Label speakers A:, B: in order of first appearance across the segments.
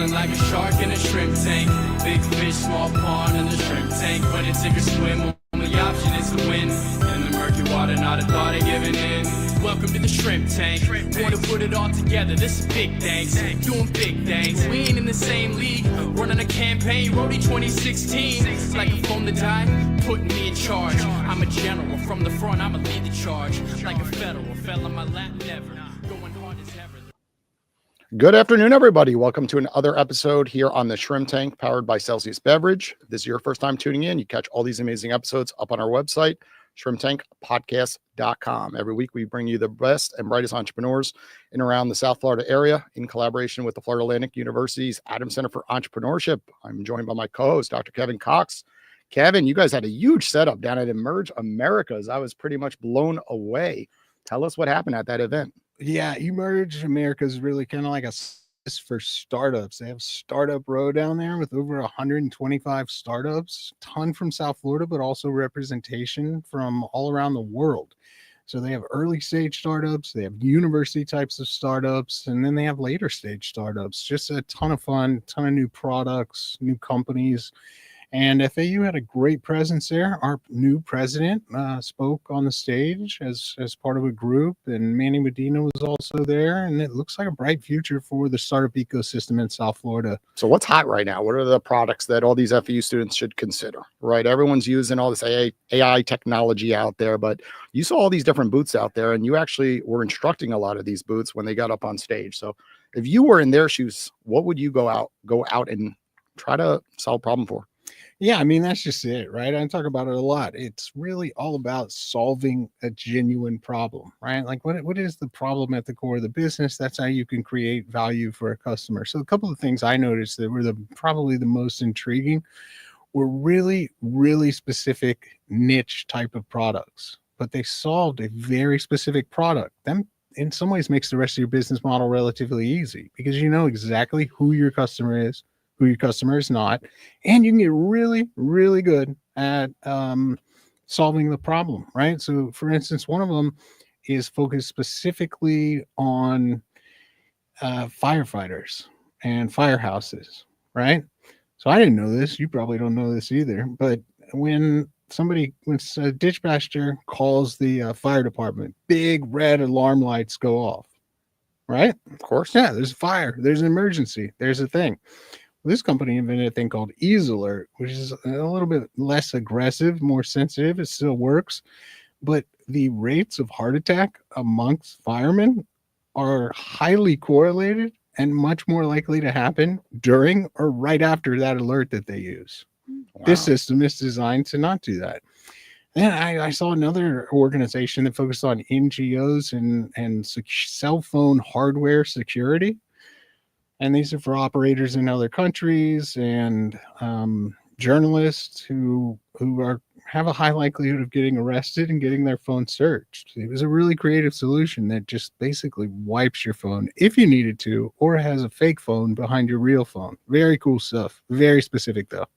A: Swimming like a shark in a shrimp tank. Big fish, small pond in the shrimp tank. When it's sink or swim, only option is to win. In the murky water, not a thought of giving in. Welcome to the shrimp tank. Want to put it all together, this is big thanks. Doing big things, we ain't in the same league. Running a campaign, Roadie 2016. Like a phone to die, putting me in charge. I'm a general, from the front I'ma lead the charge. Like a federal, fell on my lap never. Going hard as ever.
B: Good afternoon, everybody. Welcome to another episode here on the Shrimp Tank, powered by Celsius Beverage. If this is your first time tuning in, you catch all these amazing episodes up on our website, shrimptankpodcast.com. Every week, we bring you the best and brightest entrepreneurs in around the South Florida area in collaboration with the Florida Atlantic University's Adams Center for Entrepreneurship. I'm joined by my co-host, Dr. Kevin Cox. Kevin, you guys had a huge setup down at Emerge Americas. I was pretty much blown away. Tell us what happened at that event.
C: Yeah, Emerge America is really kind of like a for startups. They have Startup Row down there with over 125 startups, a ton from South Florida, but also representation from all around the world. So they have early stage startups, they have university types of startups, and then they have later stage startups. Just a ton of fun, ton of new products, new companies. And FAU had a great presence there. Our new president spoke on the stage as part of a group, and Manny Medina was also there. And it looks like a bright future for the startup ecosystem in South Florida.
B: So what's hot right now? What are the products that all these FAU students should consider, right? Everyone's using all this AI technology out there, but you saw all these different booths out there, and you actually were instructing a lot of these booths when they got up on stage. So if you were in their shoes, what would you go out and try to solve a problem for?
C: Yeah, I mean, that's just it, right? I talk about it a lot. It's really all about solving a genuine problem, right? Like what is the problem at the core of the business? That's how you can create value for a customer. So a couple of things I noticed that were probably the most intriguing were really, really specific niche type of products, but they solved a very specific product. Them in some ways makes the rest of your business model relatively easy because you know exactly who your customer is, who your customer is not, and you can get really, really good at solving the problem, right? So, for instance, one of them is focused specifically on firefighters and firehouses, right? So I didn't know this. You probably don't know this either, but when a dispatcher calls the fire department, big red alarm lights go off, right?
B: Of course.
C: Yeah, there's a fire, there's an emergency, there's a thing. This company invented a thing called Ease Alert, which is a little bit less aggressive, more sensitive. It still works, but the rates of heart attack amongst firemen are highly correlated and much more likely to happen during or right after that alert that they use. Wow. This system is designed to not do that. Then I saw another organization that focused on NGOs and cell phone hardware security. And these are for operators in other countries and journalists who have a high likelihood of getting arrested and getting their phone searched. It was a really creative solution that just basically wipes your phone if you needed to, or has a fake phone behind your real phone. Very cool stuff. Very specific though.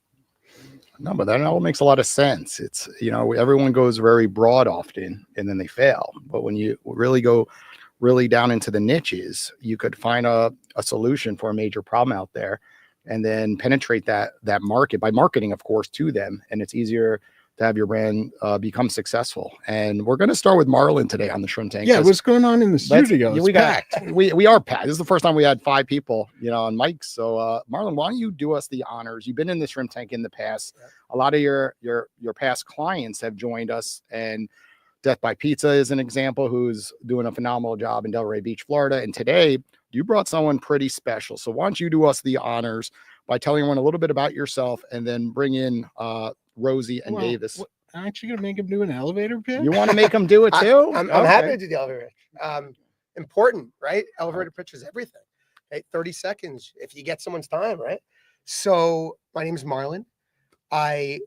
B: No, but that all makes a lot of sense. It's, everyone goes very broad often and then they fail. But when you really go down into the niches, you could find a solution for a major problem out there and then penetrate that market by marketing, of course, to them. And it's easier to have your brand become successful. And we're going to start with Marlon today on the Shrimp Tank.
C: Yeah, what's going on in the studio?
B: We are packed. This is the first time we had 5 people, on mics. So Marlon, why don't you do us the honors? You've been in the Shrimp Tank in the past. A lot of your past clients have joined us, and Death by Pizza is an example who's doing a phenomenal job in Delray Beach, Florida. And today you brought someone pretty special. So why don't you do us the honors by telling everyone a little bit about yourself and then bring in Rosie and Davis.
C: Aren't you going to make him do an elevator pitch?
B: You want to make him do it too?
D: I'm happy to do the elevator pitch. Important, right? Elevator pitch is everything. Right? 30 seconds if you get someone's time, right? So my name is Marlon. My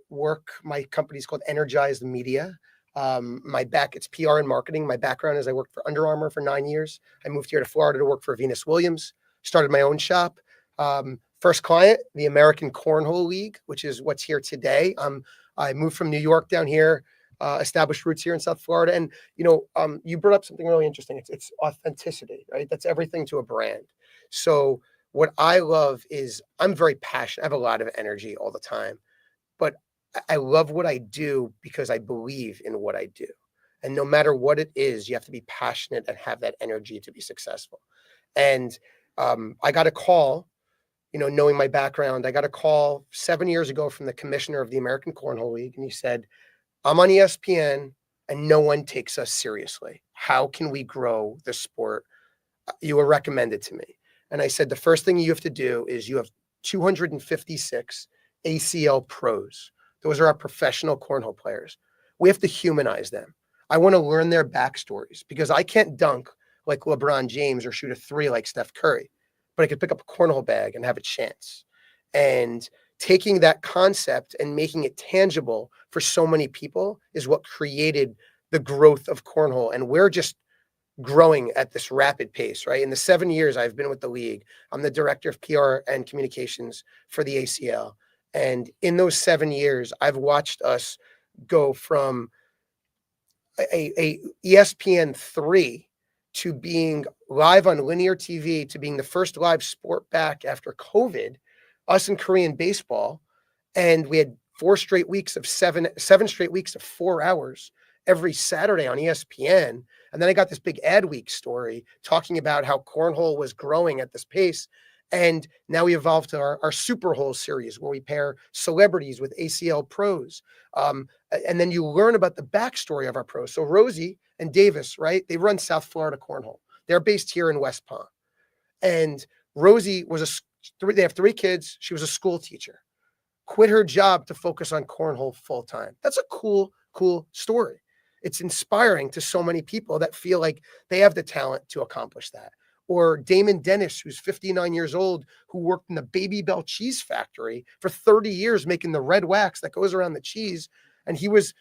D: company's called Energized Media. It's PR and marketing. My background is I worked for Under Armour for 9 years. I moved here to Florida to work for Venus Williams, started my own shop. First client, the American Cornhole League, which is what's here today. I moved from New York down here, established roots here in South Florida. And, you brought up something really interesting. It's authenticity, right? That's everything to a brand. So what I love is I'm very passionate. I have a lot of energy all the time, but I love what I do because I believe in what I do. And no matter what it is, you have to be passionate and have that energy to be successful. And I got a call, knowing my background, I got a call 7 years ago from the commissioner of the American Cornhole League. And he said, I'm on ESPN and no one takes us seriously. How can we grow the sport? You were recommended to me. And I said, the first thing you have to do is you have 256 ACL pros. Those are our professional cornhole players. We have to humanize them. I want to learn their backstories because I can't dunk like LeBron James or shoot a three like Steph Curry, but I could pick up a cornhole bag and have a chance. And taking that concept and making it tangible for so many people is what created the growth of cornhole. And we're just growing at this rapid pace, right? In the 7 years I've been with the league, I'm the director of PR and communications for the ACL. And in those 7 years, I've watched us go from a ESPN 3 to being live on linear TV to being the first live sport back after COVID, us in Korean baseball. And we had seven straight weeks of 4 hours every Saturday on ESPN. And then I got this big ad week story talking about how cornhole was growing at this pace. And now we evolved to our Super Hole series where we pair celebrities with ACL pros. And then you learn about the backstory of our pros. So Rosie and Davis, right? They run South Florida Cornhole. They're based here in West Palm. And Rosie they have 3 kids. She was a school teacher, quit her job to focus on cornhole full time. That's a cool story. It's inspiring to so many people that feel like they have the talent to accomplish that. Or Damon Dennis, who's 59 years old, who worked in the Baby Bell cheese factory for 30 years, making the red wax that goes around the cheese. And he was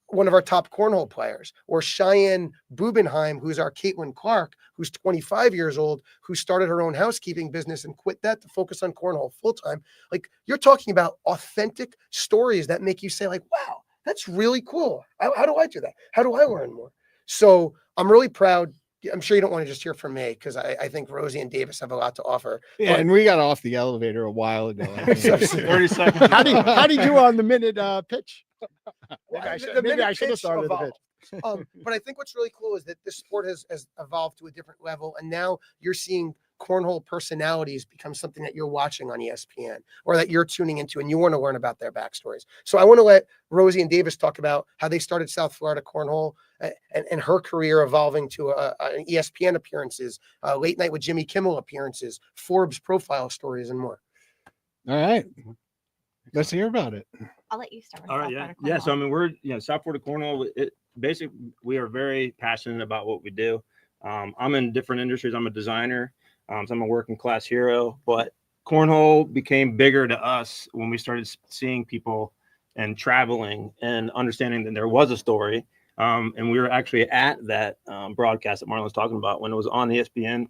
D: one of our top cornhole players. Or Cheyenne Bubenheim, who's our Caitlin Clark, who's 25 years old, who started her own housekeeping business and quit that to focus on cornhole full time. Like, you're talking about authentic stories that make you say, like, wow, that's really cool. How do I do that? How do I learn more? So I'm really proud. I'm sure you don't want to just hear from me because I think Rosie and Davis have a lot to offer.
C: Yeah,
D: but,
C: and we got off the elevator a while ago.
B: 30 seconds. How do you do on the minute pitch? Maybe I should have started the pitch.
D: But I think what's really cool is that this sport has evolved to a different level. And now you're seeing cornhole personalities become something that you're watching on ESPN or that you're tuning into and you want to learn about their backstories. So I want to let Rosie and Davis talk about how they started South Florida Cornhole and her career evolving to an ESPN appearances, late night with Jimmy Kimmel appearances, Forbes profile stories, and more.
C: All right. Let's hear about it.
E: I'll let you start.
F: All right, yeah. So I mean, we're South Florida Cornhole. Basically, we are very passionate about what we do. I'm in different industries. I'm a designer. So I'm a working class hero. But cornhole became bigger to us when we started seeing people and traveling and understanding that there was a story. And we were actually at that broadcast that Marlon was talking about when it was on ESPN.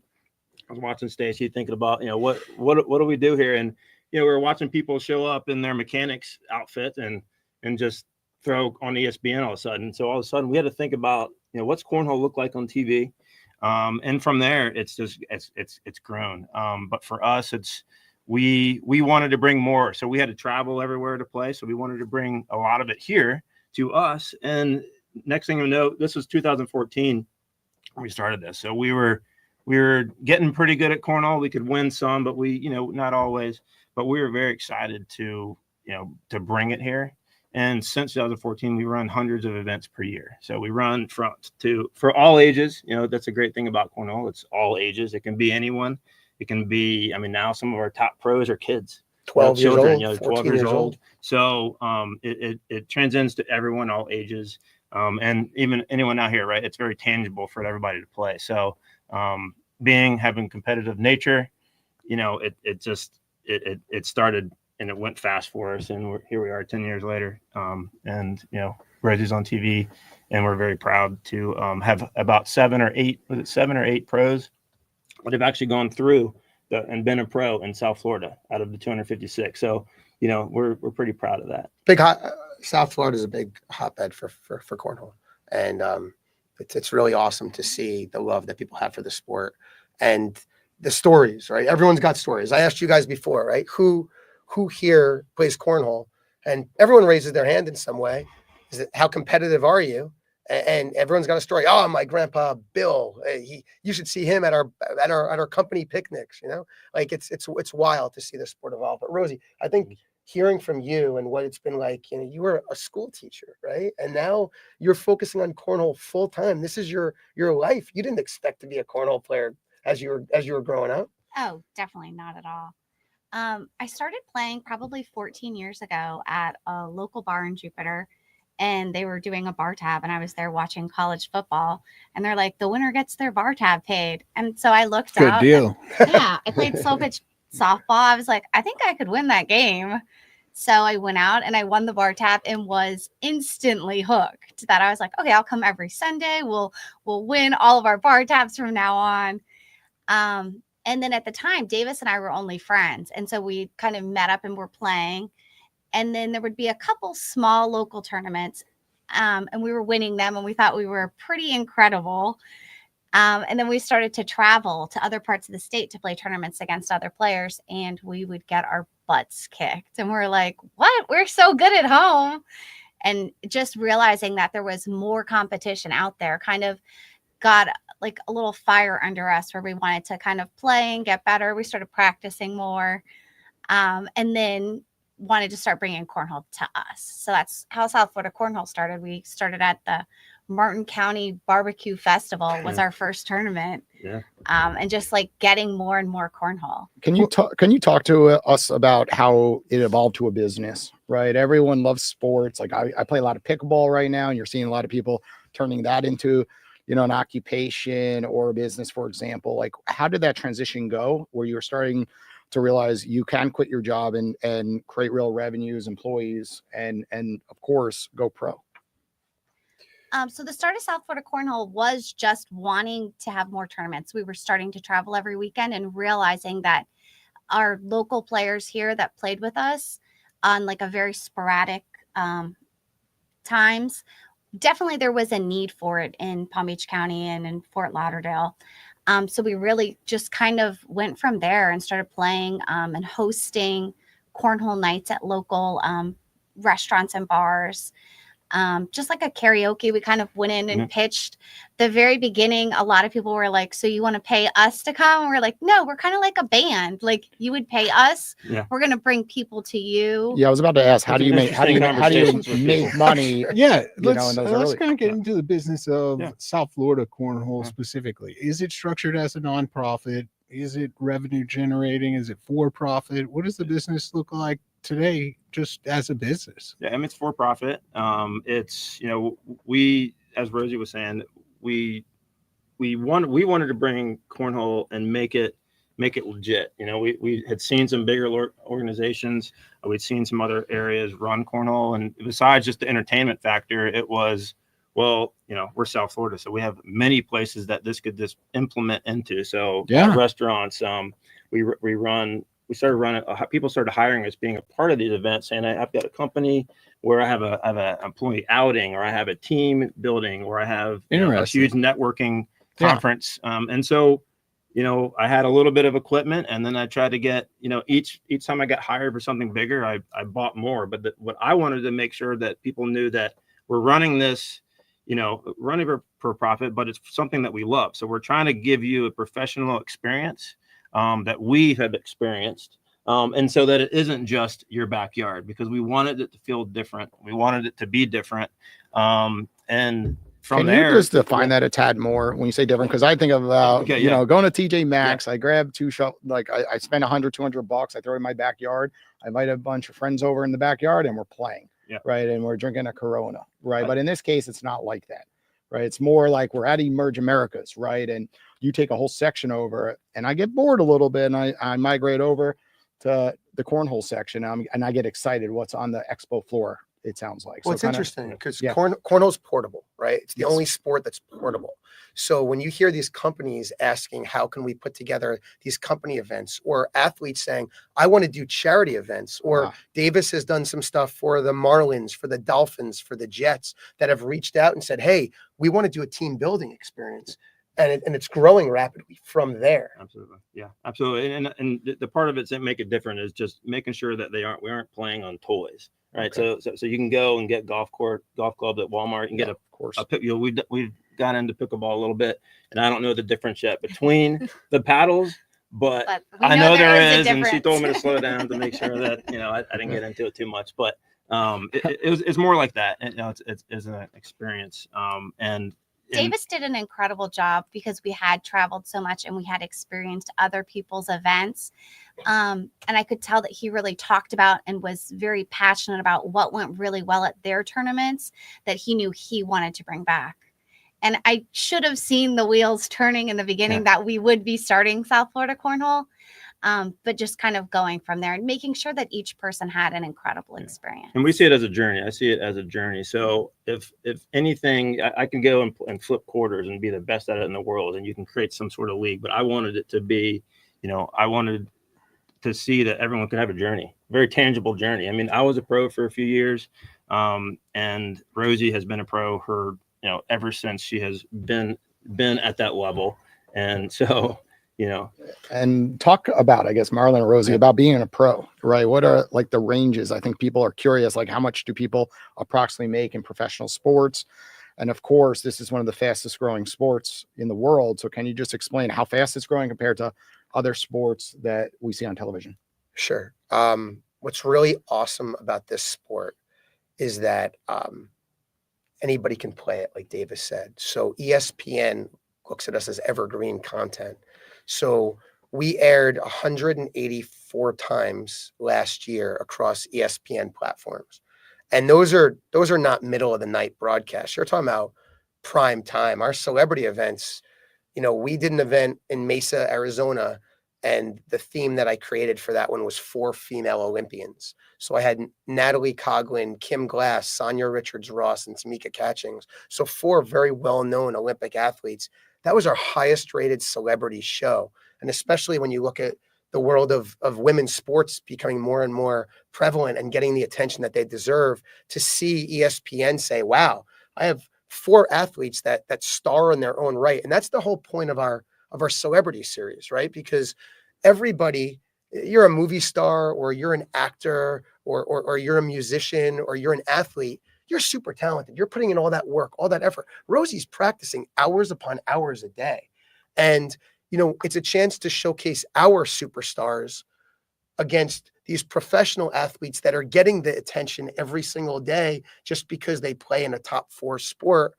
F: I was watching Stacey, thinking about what do we do here, and we were watching people show up in their mechanics outfit and just throw on ESPN all of a sudden. So all of a sudden we had to think about, what's cornhole look like on TV? And from there, it's grown. But for us, we wanted to bring more. So we had to travel everywhere to play. So we wanted to bring a lot of it here to us. And next thing you know, this was 2014 when we started this. So we were getting pretty good at cornhole. We could win some, but not always. But we were very excited to bring it here. And since 2014, we run hundreds of events per year. So we run for all ages. That's a great thing about cornhole. It's all ages. It can be anyone. It can be, now some of our top pros are kids,
D: 12 years
F: children,
D: old,
F: 12 years old. So it transcends to everyone, all ages, and even anyone out here, right? It's very tangible for everybody to play. So having competitive nature, it started and it went fast for us, and here we are 10 years later. Rosie's on TV, and we're very proud to have about 7 or 8 pros that have actually gone through and been a pro in South Florida out of the 256. So, we're pretty proud of that.
D: South Florida is a big hotbed for cornhole, and it's really awesome to see the love that people have for the sport. And the stories, right? Everyone's got stories. I asked you guys before, right? Who here plays cornhole? And everyone raises their hand in some way. Is it how competitive are you? And everyone's got a story. Oh, my grandpa Bill, you should see him at our company picnics. You know, like it's wild to see the sport evolve. But Rosie, I think hearing from you and what it's been like, you know, you were a school teacher, right? And now you're focusing on cornhole full time. This is your life. You didn't expect to be a cornhole player as you were growing up.
E: Oh, definitely not at all. I started playing probably 14 years ago at a local bar in Jupiter, and they were doing a bar tab, and I was there watching college football, and they're like, the winner gets their bar tab paid. And so I looked
C: Good
E: up.
C: deal.
E: Yeah, I played slow pitch softball. I was like, I think I could win that game. So I went out and I won the bar tab and was instantly hooked. That I was like, okay, I'll come every Sunday. We'll win all of our bar tabs from now on. And then at the time, Davis and I were only friends. And so we kind of met up and were playing. And then there would be a couple small local tournaments. And we were winning them. And we thought we were pretty incredible. And then we started to travel to other parts of the state to play tournaments against other players. And we would get our butts kicked. And we're like, what? We're so good at home. And just realizing that there was more competition out there kind of got like a little fire under us where we wanted to kind of play and get better. We started practicing more, and then wanted to start bringing cornhole to us. So that's how South Florida Cornhole started. We started at the Martin County Barbecue Festival was our first tournament.
F: Yeah.
E: And just like getting more and more cornhole.
B: Can you talk to us about how it evolved to a business, right? Everyone loves sports. Like I play a lot of pickleball right now, and you're seeing a lot of people turning that into, you know, an occupation or a business, for example. Like, how did that transition go where you were starting to realize you can quit your job and create real revenues, employees, and of course go pro?
E: So the start of South Florida Cornhole was just wanting to have more tournaments. We were starting to travel every weekend and realizing that our local players here that played with us on like a very sporadic times, definitely there was a need for it in Palm Beach County and in Fort Lauderdale. So we really just kind of went from there and started playing and hosting cornhole nights at local restaurants and bars. Just like a karaoke, we kind of went in and pitched. The very beginning, a lot of people were like, so you want to pay us to come? And we're like, no, we're kind of like a band. Like you would pay us. Yeah. We're going to bring people to you.
B: Yeah, I was about to ask, how do you make money?
C: Yeah, let's kind of get into the business of South Florida Cornhole specifically. Is it structured as a nonprofit? Is it revenue generating? Is it for profit? What does the business look like today, just as a business?
F: Yeah, I mean, it's for profit. It's, you know, we, as Rosie was saying, we wanted to bring cornhole and make it legit. You know, we had seen some bigger organizations. We'd seen some other areas run cornhole, and besides just the entertainment factor, it was, well, you know, we're South Florida, so we have many places that this could just implement into. So restaurants, we started running, people started hiring us, being a part of these events, saying, I've got a company where I have an employee outing, or I have a team building, or I have a huge networking conference. And so, you know, I had a little bit of equipment, and then I tried to get, you know, each time I got hired for something bigger, I bought more. But what I wanted to make sure that people knew that we're running this, you know, running for profit, but it's something that we love. So we're trying to give you a professional experience that we have experienced. And so that it isn't just your backyard, because we wanted it to feel different. We wanted it to be different. And from there,
B: you just define that a tad more when you say different? Because I think about, you know, going to TJ Maxx, I grab two like I spend $100-200. I throw it in my backyard. I invite a bunch of friends over in the backyard, and we're playing. Right. And we're drinking a Corona. Right. But in this case, it's not like that. Right. It's more like we're at Emerge Americas. Right. And you take a whole section over, and I get bored a little bit, and I migrate over to the cornhole section. And I get excited what's on the expo floor, it sounds like.
D: Well, so it's interesting because cornhole's portable, right? It's the only sport that's portable. So when you hear these companies asking, how can we put together these company events, or athletes saying, I want to do charity events, or Davis has done some stuff for the Marlins, for the Dolphins, for the Jets, that have reached out and said, hey, we want to do a team building experience. and it's growing rapidly from there.
F: Absolutely. Yeah, absolutely. And the part of it that make it different is just making sure that we aren't playing on toys, right?
D: Okay.
F: So you can go and get golf clubs at Walmart and get
B: of course.
F: we've got into pickleball a little bit, and I don't know the difference yet between the paddles, but
E: we
F: I know there is,
E: a
F: and she
E: difference.
F: told me to slow down to make sure that I didn't get into it too much, but it's more like that. And, it's an experience, and
E: Davis did an incredible job because we had traveled so much and we had experienced other people's events. And I could tell that he really talked about and was very passionate about what went really well at their tournaments that he knew he wanted to bring back. And I should have seen the wheels turning in the beginning that we would be starting South Florida Cornhole. But just kind of going from there and making sure that each person had an incredible experience.
F: And we see it as a journey. I see it as a journey. So if anything, I can go and flip quarters and be the best at it in the world, and you can create some sort of league. But I wanted it to be, I wanted to see that everyone could have a journey, very tangible journey. I mean, I was a pro for a few years, and Rosie has been a pro ever since she has been at that level. And so,
B: and talk about, I guess, Marlon and Rosie, about being a pro, right? What are like the ranges? I think people are curious, like how much do people approximately make in professional sports? And of course, this is one of the fastest growing sports in the world. So can you just explain how fast it's growing compared to other sports that we see on television?
D: Sure. What's really awesome about this sport is that anybody can play it, like Davis said. So ESPN looks at us as evergreen content. So we aired 184 times last year across ESPN platforms. And those are not middle of the night broadcasts. You're talking about prime time. Our celebrity events, we did an event in Mesa, Arizona, and the theme that I created for that one was 4 female Olympians. So I had Natalie Coughlin, Kim Glass, Sonia Richards-Ross, and Tamika Catchings. So 4 very well-known Olympic athletes. That was our highest rated celebrity show. And especially when you look at the world of women's sports becoming more and more prevalent and getting the attention that they deserve, to see ESPN say, wow, I have 4 athletes that star in their own right. And that's the whole point of our celebrity series, right? Because everybody, you're a movie star, or you're an actor, or you're a musician, or you're an athlete. You're super talented. You're putting in all that work, all that effort. Rosie's practicing hours upon hours a day. And, it's a chance to showcase our superstars against these professional athletes that are getting the attention every single day just because they play in a top 4 sport.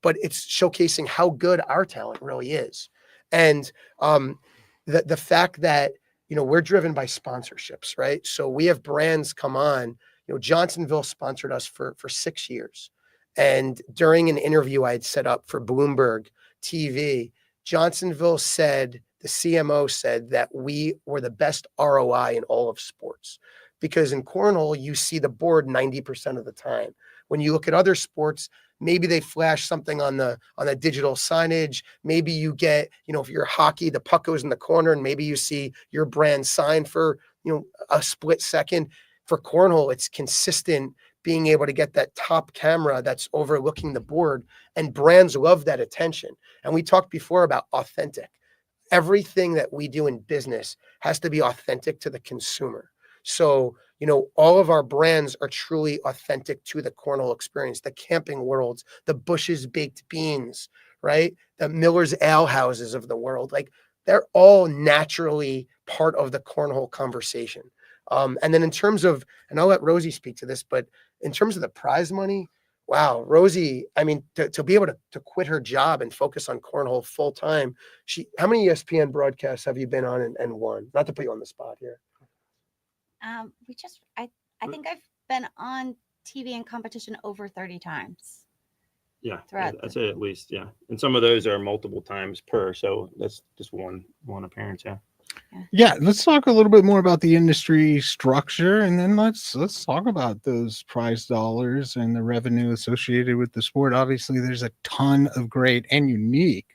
D: But it's showcasing how good our talent really is. And the fact that, we're driven by sponsorships, right? So we have brands come on. Johnsonville sponsored us for 6 years. And during an interview I had set up for Bloomberg TV, Johnsonville said, the CMO said, that we were the best ROI in all of sports. Because in cornhole, you see the board 90% of the time. When you look at other sports, maybe they flash something on the digital signage. Maybe you get, if you're hockey, the puck goes in the corner, and maybe you see your brand sign for, a split second. For cornhole, it's consistent, being able to get that top camera that's overlooking the board, and brands love that attention. And we talked before about authentic. Everything that we do in business has to be authentic to the consumer. So, all of our brands are truly authentic to the cornhole experience, the Camping Worlds, the Bush's Baked Beans, right? The Miller's Ale Houses of the world. Like, they're all naturally part of the cornhole conversation. And then in terms of, and I'll let Rosie speak to this, but in terms of the prize money, wow, Rosie, I mean, to be able to quit her job and focus on cornhole full time. How many ESPN broadcasts have you been on and won? Not to put you on the spot here.
E: I think I've been on TV and competition over 30 times.
F: Yeah, I'd say at least, yeah. And some of those are multiple times per, so that's just one appearance, yeah.
C: Yeah, let's talk a little bit more about the industry structure, and then let's talk about those prize dollars and the revenue associated with the sport. Obviously, there's a ton of great and unique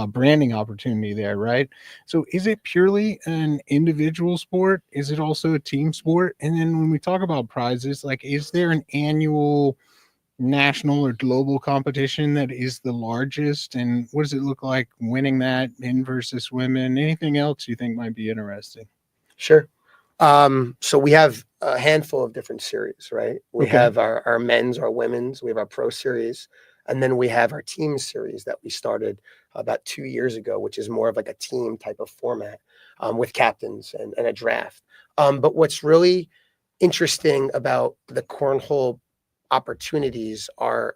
C: branding opportunity there, right? So is it purely an individual sport? Is it also a team sport? And then when we talk about prizes, like, is there an annual national or global competition that is the largest? And what does it look like winning that, men versus women? Anything else you think might be interesting?
D: Sure. So we have a handful of different series, right? We
C: Okay.
D: have our men's, our women's, we have our pro series, and then we have our team series that we started about 2 years ago, which is more of like a team type of format with captains and a draft. But what's really interesting about the cornhole opportunities are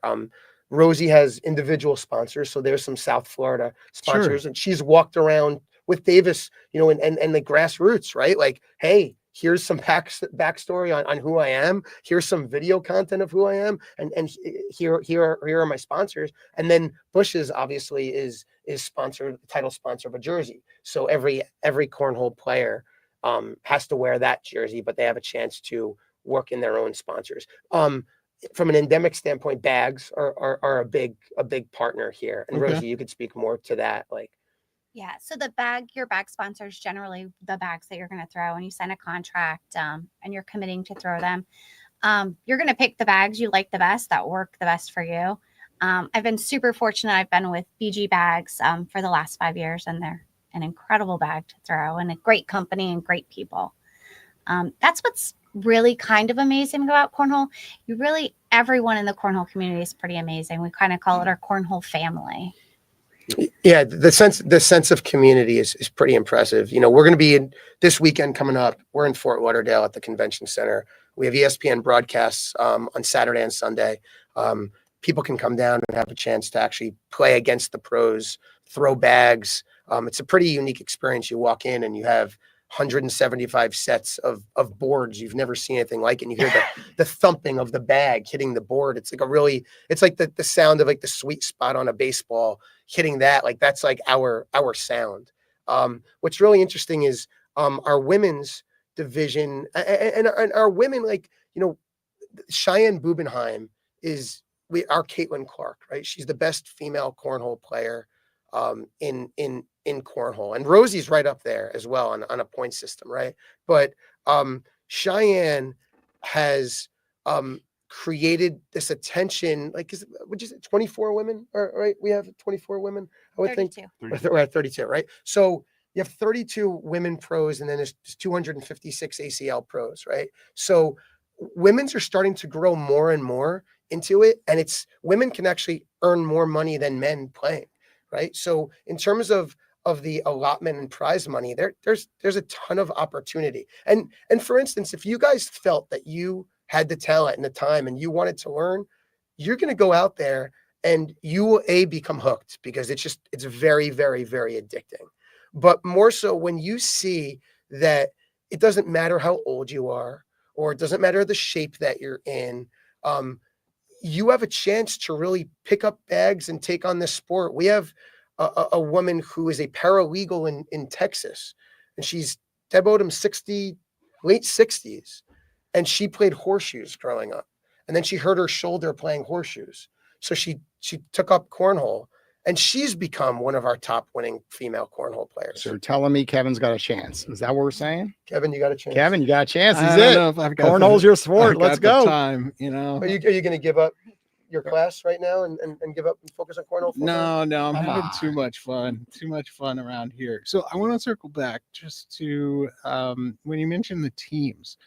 D: Rosie has individual sponsors. So there's some South Florida sponsors, and she's walked around with Davis, you know, and the grassroots, right? Like, hey, here's some backstory on who I am. Here's some video content of who I am, and here are my sponsors. And then Bush's obviously is sponsored, title sponsor of a jersey. So every cornhole player has to wear that jersey, but they have a chance to work in their own sponsors. From an endemic standpoint, bags are a big partner here. And
C: Okay.
D: Rosie, you could speak more to that, like.
E: Yeah. So your bag sponsors generally the bags that you're going to throw when you sign a contract and you're committing to throw them. You're going to pick the bags you like the best that work the best for you. I've been super fortunate. I've been with BG Bags for the last 5 years, and they're an incredible bag to throw and a great company and great people. That's what's really kind of amazing about cornhole. Everyone in the cornhole community is pretty amazing. We kind of call it our cornhole family.
D: Yeah, the sense of community is pretty impressive. You know, we're going to be this weekend coming up. We're in Fort Lauderdale at the convention center. We have ESPN broadcasts on Saturday and Sunday. People can come down and have a chance to actually play against the pros, throw bags. It's a pretty unique experience. You walk in and you have 175 sets of boards. You've never seen anything like it. And you hear the thumping of the bag hitting the board. It's like it's like the sound of like the sweet spot on a baseball hitting that. Like that's like our sound. What's really interesting is our women's division and our women, like, you know, Cheyenne Bubenheim is our Caitlin Clark, right? She's the best female cornhole player in cornhole, and Rosie's right up there as well on a point system, right? But Cheyenne has created this attention, like, would you say 24 women, right? We have 24 women, I would
E: 32.
D: think. We're at 32, right? So you have 32 women pros, and then there's 256 ACL pros, right? So women's are starting to grow more and more into it, and women can actually earn more money than men playing, right? So in terms of the allotment and prize money, there's a ton of opportunity. And for instance, if you guys felt that you had the talent and the time and you wanted to learn, you're going to go out there and you will become hooked, because it's very, very, very addicting. But more so when you see that it doesn't matter how old you are, or it doesn't matter the shape that you're in, you have a chance to really pick up bags and take on this sport. We have a woman who is a paralegal in Texas, and she's Deb Odom, late 60s, and she played horseshoes growing up, and then she hurt her shoulder playing horseshoes, so she took up cornhole, and she's become one of our top winning female cornhole players.
B: So you're telling me Kevin's got a chance? Is that what we're saying?
D: Kevin, you got a chance.
B: Kevin, you got a chance.
C: I
B: Is
C: don't
B: it?
C: know if I've got
B: Cornhole's your sport.
C: I've
B: Let's
C: got the
B: go.
C: time, you know.
D: Are you going to give up your class right now and give up and focus on cornhole?
C: No, I'm
B: Come
C: having
B: on.
C: too much fun around here. So I want to circle back just to when you mentioned the teams,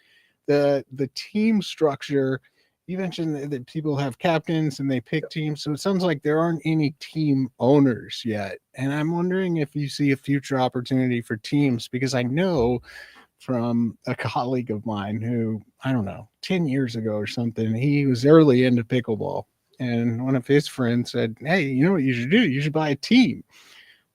C: the team structure. You mentioned that people have captains and they pick teams. So it sounds like there aren't any team owners yet. And I'm wondering if you see a future opportunity for teams, because I know from a colleague of mine who, I don't know, 10 years ago or something, he was early into pickleball. And one of his friends said, hey, you know what you should do? You should buy a team.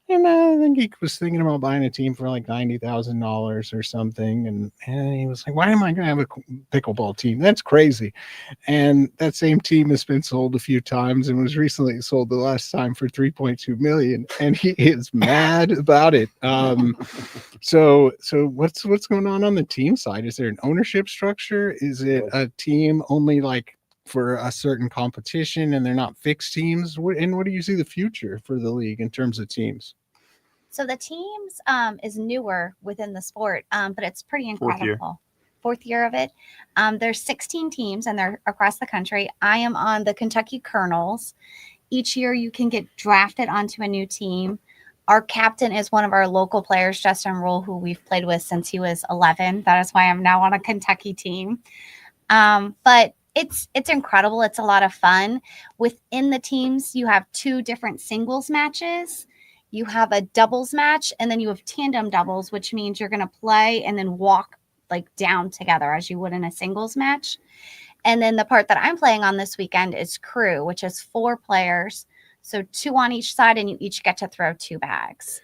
C: And I think he was thinking about buying a team for like $90,000 or something. And he was like, why am I going to have a pickleball team? That's crazy. And that same team has been sold a few times and was recently sold the last time for $3.2 million. And he is mad about it. So what's going on the team side? Is there an ownership structure? Is it a team only like for a certain competition and they're not fixed teams? And what do you see the future for the league in terms of teams?
E: So the teams is newer within the sport, but it's pretty incredible. fourth year of it. There's 16 teams and they're across the country. I am on the Kentucky Colonels. Each year you can get drafted onto a new team. Our captain is one of our local players, Justin Rule, who we've played with since he was 11. That is why I'm now on a Kentucky team. But it's incredible. It's a lot of fun. Within the teams, you have 2 different singles matches. You have a doubles match, and then you have tandem doubles, which means you're going to play and then walk like down together as you would in a singles match. And then the part that I'm playing on this weekend is crew, which is 4 players. So 2 on each side, and you each get to throw 2 bags.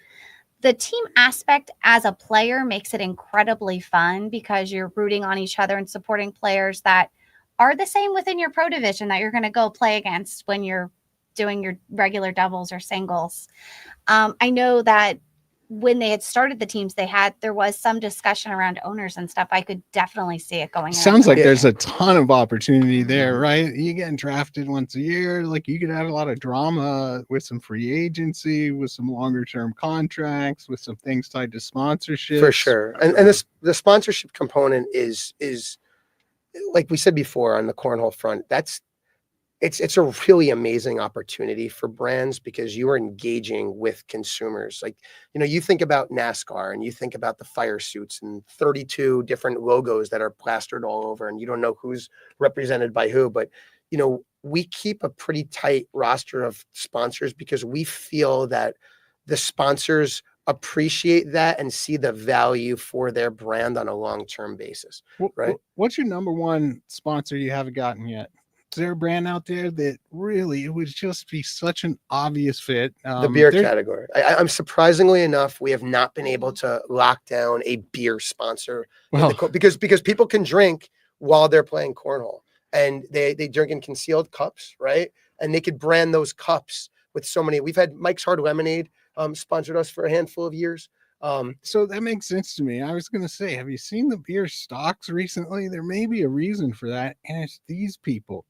E: The team aspect as a player makes it incredibly fun because you're rooting on each other and supporting players that are the same within your pro division that you're going to go play against when you're doing your regular doubles or singles. I know that when they had started the teams there was some discussion around owners and stuff. I could definitely see it going.
C: Sounds like there's a ton of opportunity there, right? You getting drafted once a year, like you could have a lot of drama with some free agency, with some longer term contracts, with some things tied to sponsorship.
D: For sure. And this, the sponsorship component is like we said before on the cornhole front, it's a really amazing opportunity for brands because you are engaging with consumers. Like, you know, you think about NASCAR and you think about the fire suits and 32 different logos that are plastered all over, and you don't know who's represented by who. But, you know, we keep a pretty tight roster of sponsors because we feel that the sponsors appreciate that and see the value for their brand on a long-term basis, right?
C: What's your number one sponsor you haven't gotten yet? Is there a brand out there that really it would just be such an obvious fit?
D: The beer category. I'm surprisingly enough, we have not been able to lock down a beer sponsor because people can drink while they're playing cornhole, and they drink in concealed cups, right? And they could brand those cups with so many. We've had Mike's Hard Lemonade sponsored us for a handful of years.
C: So that makes sense to me. I was going to say, have you seen the beer stocks recently? There may be a reason for that, and it's these people.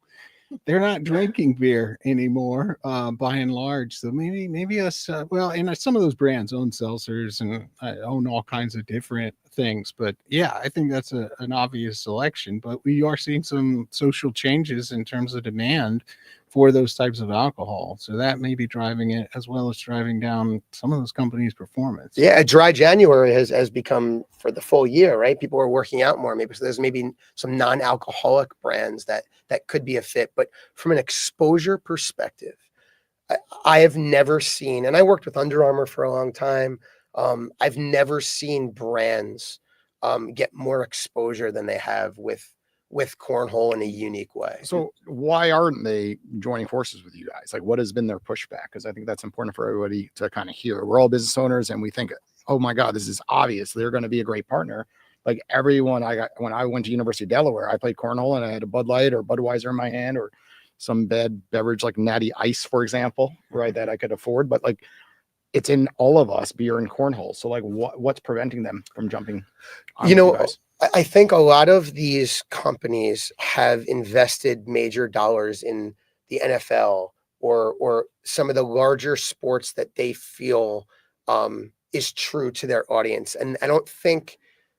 C: They're not drinking beer anymore, by and large. So maybe us. And some of those brands own seltzers and own all kinds of different things. But yeah, I think that's an obvious selection. But we are seeing some social changes in terms of demand for those types of alcohol. So that may be driving it, as well as driving down some of those companies' performance.
D: Yeah, dry January has become for the full year, right? People are working out more. Maybe so there's maybe some non-alcoholic brands that could be a fit. But from an exposure perspective, I have never seen, and I worked with Under Armour for a long time. I've never seen brands get more exposure than they have with cornhole in a unique way.
B: So why aren't they joining forces with you guys? Like, what has been their pushback? Because I think that's important for everybody to kind of hear. We're all business owners and we think, oh my God, this is obvious. They're going to be a great partner. Like everyone when I went to University of Delaware, I played cornhole and I had a Bud Light or Budweiser in my hand or some bad beverage like Natty Ice, for example, right, that I could afford. But like, it's in all of us, beer and cornhole. So like what's preventing them from jumping on you guys?
D: I think a lot of these companies have invested major dollars in the NFL or some of the larger sports that they feel is true to their audience. And I don't think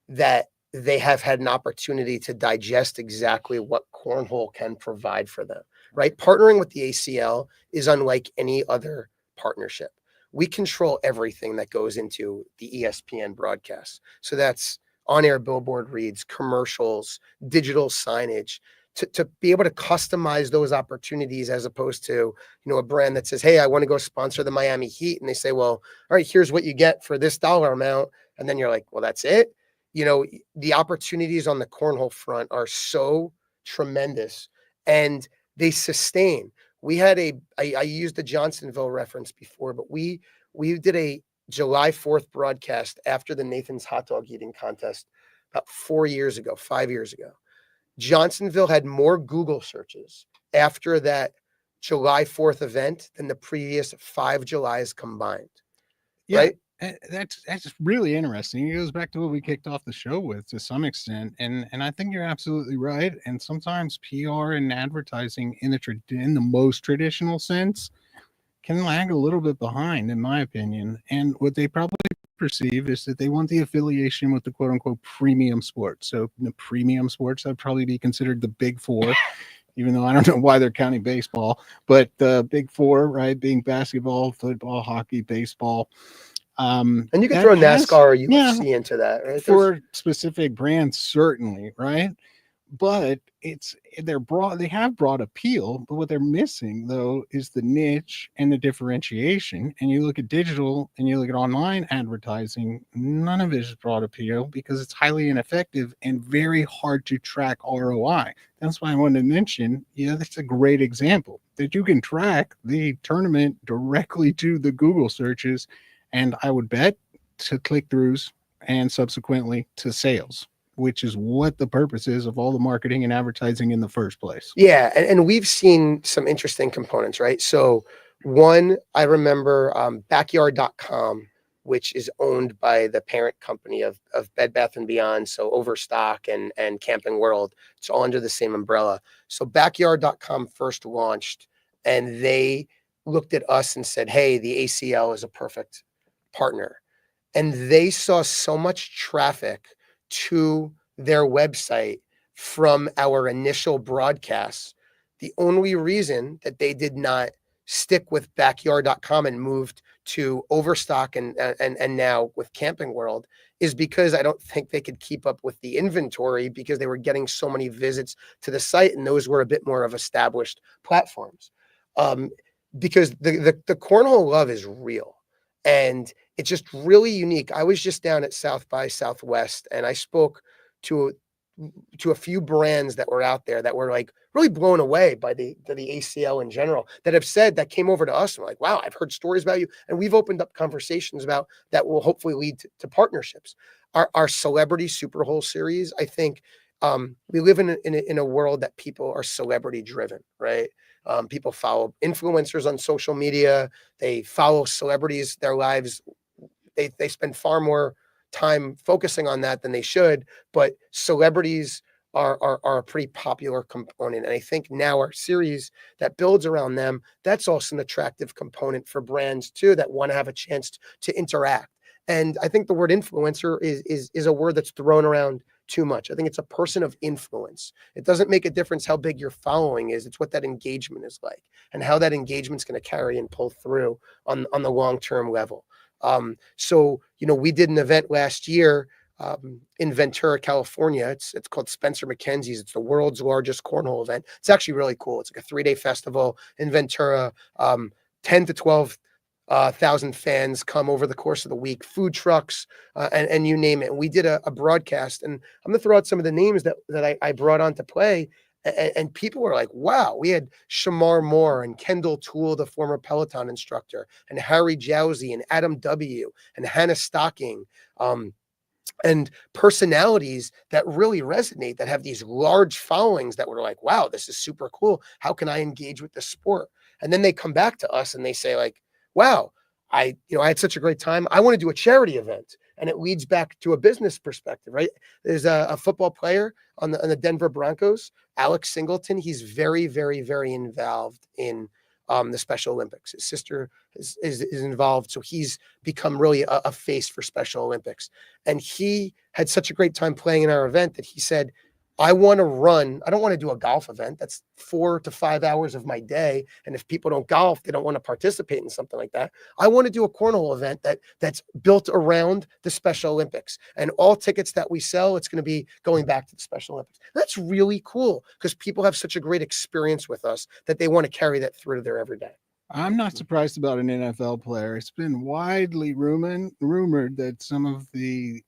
D: that they have had an opportunity to digest exactly what cornhole can provide for them, right? Partnering with the ACL is unlike any other partnership. We control everything that goes into the ESPN broadcast. So that's on-air billboard reads, commercials, digital signage, to be able to customize those opportunities as opposed to, you know, a brand that says, hey, I want to go sponsor the Miami Heat. And they say, well, all right, here's what you get for this dollar amount. And then you're like, well, that's it. You know, the opportunities on the cornhole front are so tremendous and they sustain. We had I used the Johnsonville reference before, but we did a July 4th broadcast after the Nathan's hot dog eating contest about 5 years ago. Johnsonville had more Google searches after that July 4th event than the previous 5 Julys combined.
C: Yeah,
D: right?
C: That's really interesting. It goes back to what we kicked off the show with to some extent. And I think you're absolutely right. And sometimes PR and advertising in the most traditional sense can lag a little bit behind, in my opinion. And what they probably perceive is that they want the affiliation with the quote unquote premium sports. So the premium sports, that'd probably be considered the big four, even though I don't know why they're counting baseball, but the big four, right, being basketball, football, hockey, baseball.
D: And you can
C: that
D: throw
C: has-
D: NASCAR or
C: yeah,
D: UFC into that, right?
C: for specific brands, certainly, right? But they have broad appeal, but what they're missing though is the niche and the differentiation. And you look at digital and you look at online advertising, none of it is broad appeal because it's highly ineffective and very hard to track ROI. That's why I wanted to mention, that's a great example that you can track the tournament directly to the Google searches, and I would bet to click-throughs and subsequently to sales, which is what the purpose is of all the marketing and advertising in the first place.
D: Yeah, and we've seen some interesting components, right? So one, I remember backyard.com, which is owned by the parent company of Bed Bath & Beyond, so Overstock and Camping World. It's all under the same umbrella. So backyard.com first launched, and they looked at us and said, hey, the ACL is a perfect partner. And they saw so much traffic to their website from our initial broadcasts. The only reason that they did not stick with backyard.com and moved to Overstock and now with Camping World is because I don't think they could keep up with the inventory because they were getting so many visits to the site, and those were a bit more of established platforms. Because the cornhole love is real. And it's just really unique. I was just down at South by Southwest, and I spoke to a few brands that were out there that were like really blown away by the ACL in general, that have said, that came over to us and were like, wow, I've heard stories about you. And we've opened up conversations about that will hopefully lead to partnerships. Our celebrity Super Bowl series, I think we live in a world that people are celebrity driven, right? People follow influencers on social media. They follow celebrities, their lives. They spend far more time focusing on that than they should. But celebrities are a pretty popular component. And I think now our series that builds around them, that's also an attractive component for brands too, that want to have a chance to interact. And I think the word influencer is a word that's thrown around too much. I think it's a person of influence. It doesn't make a difference how big your following is. It's what that engagement is like and how that engagement's going to carry and pull through on the long-term level. So, we did an event last year in Ventura, California. It's called Spencer McKenzie's. It's the world's largest cornhole event. It's actually really cool. It's like a 3-day festival in Ventura. 10 to 12,000 fans come over the course of the week, food trucks, and you name it. And we did a broadcast, and I'm going to throw out some of the names that I brought on to play. And people were like, wow, we had Shamar Moore and Kendall Toole, the former Peloton instructor, and Harry Jowsey and Adam W. and Hannah Stocking, and personalities that really resonate, that have these large followings that were like, wow, this is super cool. How can I engage with the sport? And then they come back to us and they say like, wow, I had such a great time. I want to do a charity event. And it leads back to a business perspective, right? There's a football player on the Denver Broncos, Alex Singleton. He's very, very, very involved in the Special Olympics. His sister is involved. So he's become really a face for Special Olympics. And he had such a great time playing in our event that he said, I want to run. I don't want to do a golf event. That's 4 to 5 hours of my day. And if people don't golf, they don't want to participate in something like that. I want to do a cornhole event that's built around the Special Olympics, and all tickets that we sell, it's going to be going back to the Special Olympics. That's really cool because people have such a great experience with us that they want to carry that through to their everyday.
C: I'm not surprised about an NFL player. It's been widely rumored that some of the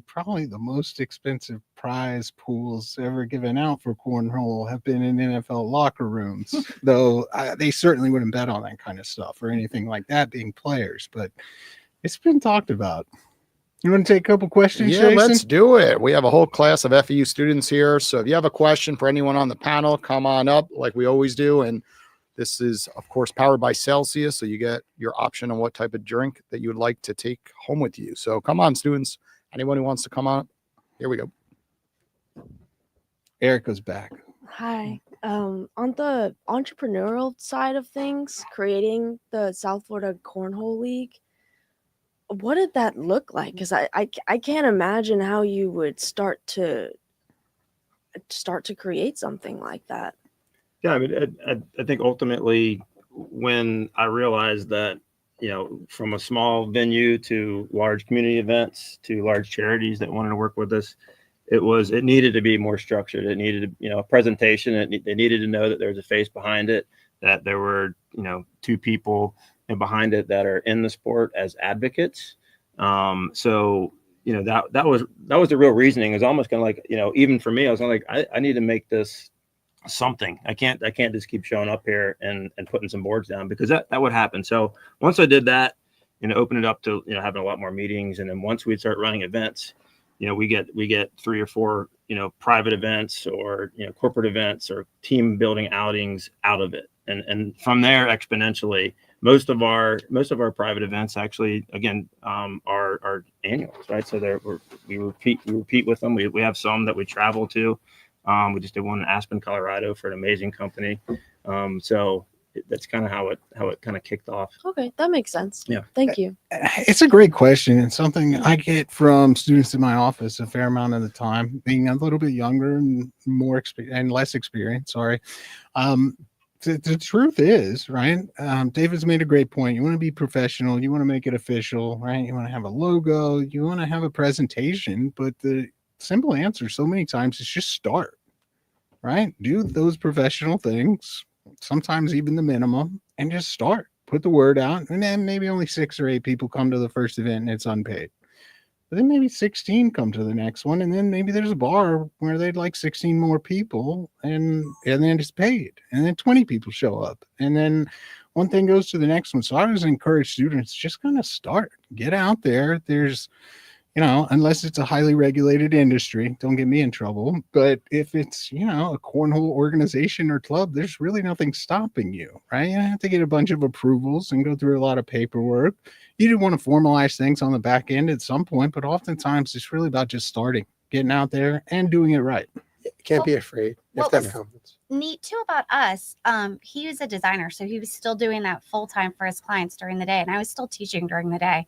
C: probably the most expensive prize pools ever given out for cornhole have been in NFL locker rooms, though they certainly wouldn't bet on that kind of stuff or anything like that being players, but it's been talked about. You want to take a couple questions,
B: Yeah,
C: Jason?
B: let's do it. We have a whole class of FEU students here. So if you have a question for anyone on the panel, come on up like we always do. And this is, of course, powered by Celsius. So you get your option on what type of drink that you would like to take home with you. So come on, students. Anyone who wants to come on, here we go.
C: Erica's back.
G: Hi. On the entrepreneurial side of things, creating the South Florida Cornhole League, what did that look like? Because I can't imagine how you would start to create something like that.
F: Yeah, I mean, I think ultimately when I realized that, from a small venue to large community events to large charities that wanted to work with us, it needed to be more structured. It needed, a presentation. They needed to know that there was a face behind it, that there were, two people behind it that are in the sport as advocates. So, that was the real reasoning. It was almost kind of like, even for me, I was like, I need to make this something. I can't just keep showing up here and putting some boards down, because that would happen. So once I did that, opened it up to, having a lot more meetings. And then once we'd start running events, we get 3 or 4, private events or, corporate events or team building outings out of it. And from there, exponentially, most of our private events actually, again, are annuals, right? So we repeat with them. We have some that we travel to. We just did one in Aspen, Colorado for an amazing company. So that's kind of how it kind of kicked off.
G: Okay, that makes sense.
F: Yeah.
G: Thank you.
C: It's a great question, and something I get from students in my office a fair amount of the time, being a little bit younger and less experienced. Sorry. The truth is, right? David's made a great point. You want to be professional. You want to make it official, right? You want to have a logo. You want to have a presentation. But the simple answer so many times is just start, right? Do those professional things, sometimes even the minimum, and just start. Put the word out, and then maybe only 6 or 8 people come to the first event and it's unpaid. But then maybe 16 come to the next one, and then maybe there's a bar where they'd like 16 more people, and then it's paid, and then 20 people show up, and then one thing goes to the next one. So I always encourage students, just kind of start, get out there. There's, unless it's a highly regulated industry, don't get me in trouble. But if it's, a cornhole organization or club, there's really nothing stopping you, right? You don't have to get a bunch of approvals and go through a lot of paperwork. You do want to formalize things on the back end at some point, but oftentimes it's really about just starting, getting out there and doing it right.
D: You can't be afraid. You have to have confidence.
E: Neat too about us, he was a designer, so he was still doing that full time for his clients during the day, and I was still teaching during the day.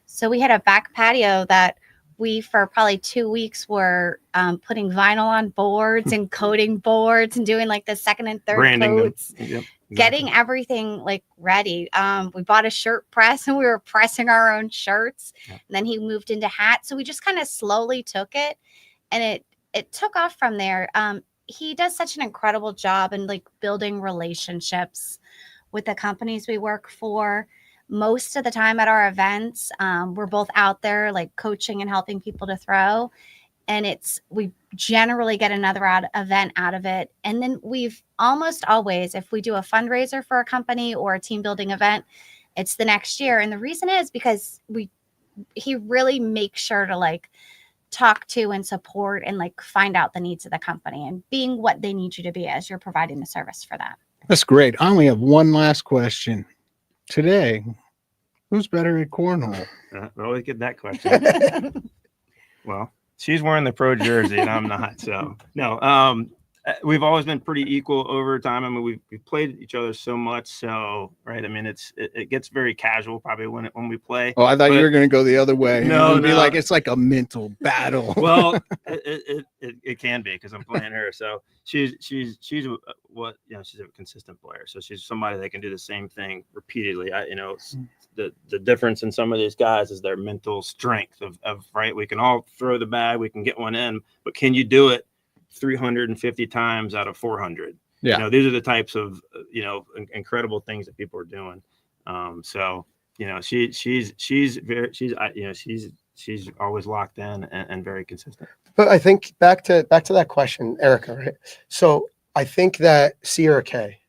E: So we had a back patio that we, for probably 2 weeks, were putting vinyl on boards and coating boards and doing like the second and third
F: Branding
E: coats,
F: them. Yep, exactly.
E: Getting everything like ready. We bought a shirt press and we were pressing our own shirts.
F: Yep.
E: And then he moved into hats. So we just kind of slowly took it, and it took off from there. He does such an incredible job in like building relationships with the companies we work for. Most of the time at our events, we're both out there like coaching and helping people to throw. And we generally get another event out of it. And then we've almost always, if we do a fundraiser for a company or a team building event, it's the next year. And the reason is because he really makes sure to like talk to and support and like find out the needs of the company and being what they need you to be as you're providing the service for them.
C: That's great. I only have one last question. Today, who's better at cornhole?
F: I always get that question. Well, she's wearing the pro jersey and I'm not. So no, we've always been pretty equal over time. I mean, we've played each other so much. So, right. I mean, it gets very casual probably when we play.
C: Oh, I thought you were going to go the other way.
F: No,
C: be like, it's like a mental battle.
F: Well, it can be because I'm playing her. So she's she's a consistent player. So she's somebody that can do the same thing repeatedly. The difference in some of these guys is their mental strength of right. We can all throw the bag, we can get one in, but can you do it 350 times out of 400?
C: Yeah.
F: These are the types of incredible things that people are doing. She's always locked in and very consistent.
D: But I think back to that question, Erica, right? So I think that Sierra K.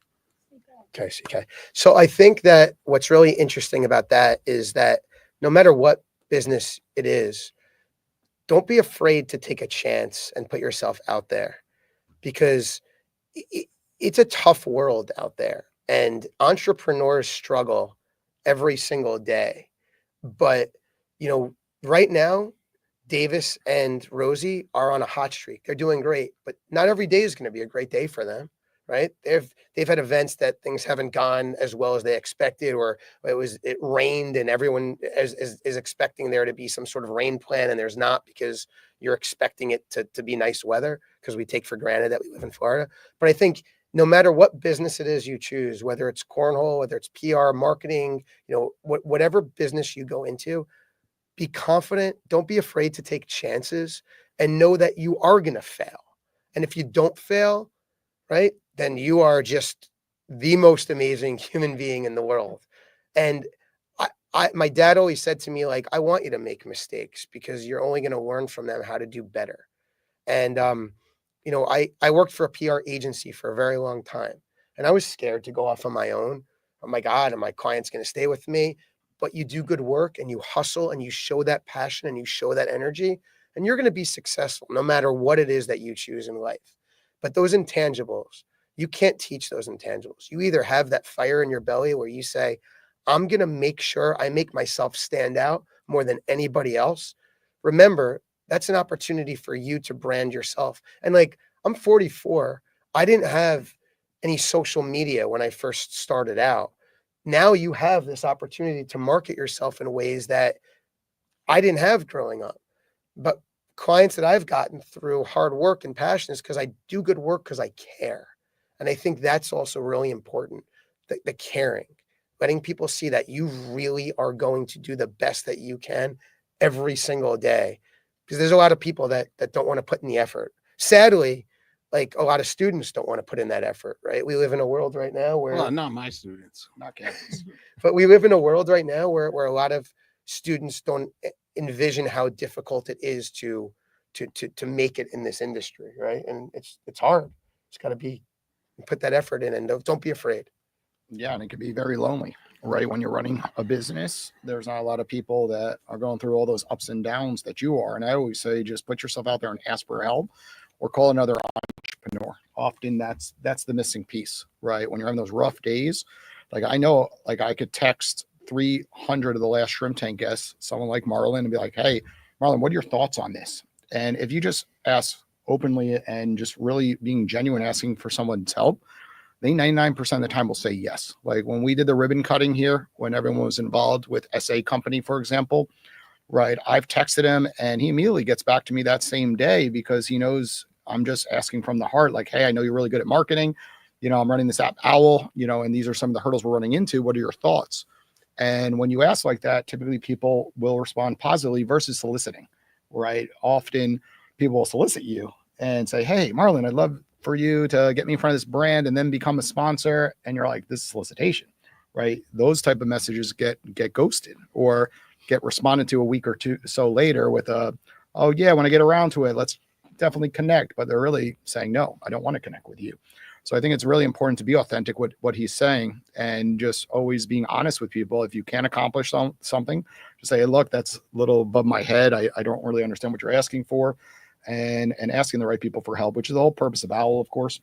D: Okay, CK. So I think that what's really interesting about that is that no matter what business it is, don't be afraid to take a chance and put yourself out there, because it's a tough world out there and entrepreneurs struggle every single day. But, right now, Davis and Rosie are on a hot streak. They're doing great, but not every day is going to be a great day for them. right? They've had events that things haven't gone as well as they expected, or it rained and everyone is expecting there to be some sort of rain plan, and there's not, because you're expecting it to be nice weather, because we take for granted that we live in Florida. But I think no matter what business it is you choose, whether it's cornhole, whether it's PR, marketing, whatever business you go into, be confident. Don't be afraid to take chances, and know that you are going to fail. And if you don't fail, right, then you are just the most amazing human being in the world. And my dad always said to me, like, I want you to make mistakes, because you're only going to learn from them how to do better. And, I worked for a PR agency for a very long time, and I was scared to go off on my own. Oh my God, and my client's going to stay with me. But you do good work, and you hustle, and you show that passion, and you show that energy, and you're going to be successful no matter what it is that you choose in life. But those intangibles, you can't teach those intangibles. You either have that fire in your belly where you say, I'm going to make sure I make myself stand out more than anybody else. Remember, that's an opportunity for you to brand yourself. And like, I'm 44. I didn't have any social media when I first started out. Now you have this opportunity to market yourself in ways that I didn't have growing up. But clients that I've gotten through hard work and passion is because I do good work because I care. And I think that's also really important, the caring, letting people see that you really are going to do the best that you can every single day. Because there's a lot of people that don't want to put in the effort. Sadly, like, a lot of students don't want to put in that effort, right? We live in a world right now where...
C: Well, not my students, not Kevin's.
D: But we live in a world right now where a lot of students don't envision how difficult it is to make it in this industry, right? And it's hard. It's got to put that effort in, and don't be afraid.
B: Yeah, and it can be very lonely, right? When you're running a business, there's not a lot of people that are going through all those ups and downs that you are. And I always say, just put yourself out there and ask for help, or call another entrepreneur. Often that's the missing piece, right? When you're having those rough days, like, I know, like, I could text 300 of the last shrimp tank guests, someone like Marlon, and be like, hey, Marlon, what are your thoughts on this? And if you just ask openly and just really being genuine, asking for someone's help, they 99% of the time will say yes. Like, when we did the ribbon cutting here, when everyone was involved with SA Company, for example, right, I've texted him and he immediately gets back to me that same day, because he knows I'm just asking from the heart. Like, hey, I know you're really good at marketing. I'm running this app Owl, and these are some of the hurdles we're running into. What are your thoughts? And when you ask like that, typically people will respond positively versus soliciting, right? Often people will solicit you and say, hey, Marlon, I'd love for you to get me in front of this brand and then become a sponsor. And you're like, this is solicitation, right? Those type of messages get ghosted, or get responded to a week or two so later with oh yeah, when I get around to it, let's definitely connect. But they're really saying, no, I don't want to connect with you. So I think it's really important to be authentic with what he's saying, and just always being honest with people. If you can't accomplish something, just say, hey, look, that's a little above my head. I don't really understand what you're asking for, and asking the right people for help, which is the whole purpose of Owl, of course.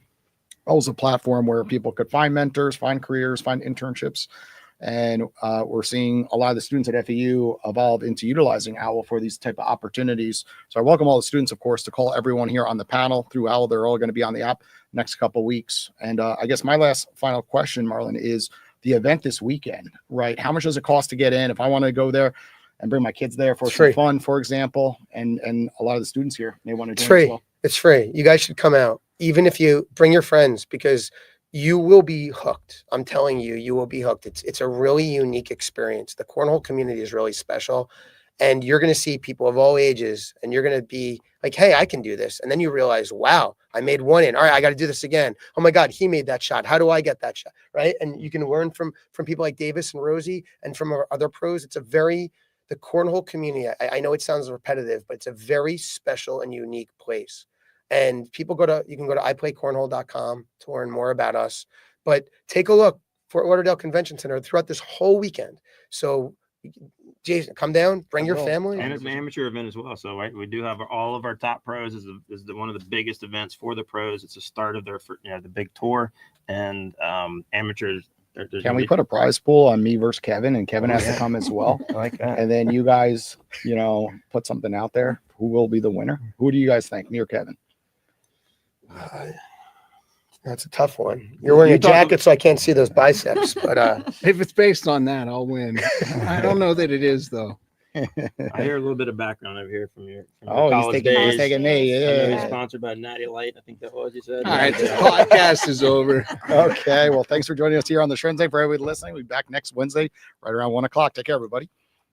B: Owl's a platform where people could find mentors, find careers, find internships. And we're seeing a lot of the students at FEU evolve into utilizing Owl for these type of opportunities. So I welcome all the students, of course, to call everyone here on the panel through Owl. They're all going to be on the app next couple of weeks. And I guess my last final question, Marlon, is the event this weekend, right? How much does it cost to get in? If I want to go there and bring my kids there for some fun, for example, and a lot of the students here may want to join as well.
D: It's free. You guys should come out, even if you bring your friends, because you will be hooked. I'm telling you, you will be hooked. It's a really unique experience. The cornhole community is really special, and you're going to see people of all ages, and you're going to be like, hey, I can do this. And then you realize, wow, I made one in. All right, I got to do this again. Oh my God, he made that shot. How do I get that shot? Right. And you can learn from people like Davis and Rosie and from our other pros. The cornhole community, I know it sounds repetitive, but it's a very special and unique place. And you can go to iplaycornhole.com to learn more about us. But take a look, Fort Lauderdale Convention Center, throughout this whole weekend. So, Jason, come down, bring your family.
F: And it's an amateur event as well. So we do have all of our top pros. Is one of the biggest events for the pros. It's the start of their the big tour, and amateurs.
B: Can we put a prize pool on me versus Kevin, and Kevin has to come as well?
F: I like that.
B: And then you guys, put something out there. Who will be the winner? Who do you guys think, me or Kevin?
D: That's a tough one. You're wearing
F: You
D: a
F: talk-
D: jacket, so I can't see those biceps. But
C: If it's based on that, I'll win. I don't know that it is though.
F: I hear a little bit of background over here from your
B: Oh,
F: college
B: he's
F: days.
B: taking me.
F: I know he's
B: Yeah.
F: sponsored by Natty Light. I think that was you said.
C: All right, the podcast is over.
B: Okay. Well, thanks for joining us here on the Shrimp Tank. For everybody listening, we'll be back next Wednesday right around 1 o'clock. Take care, everybody.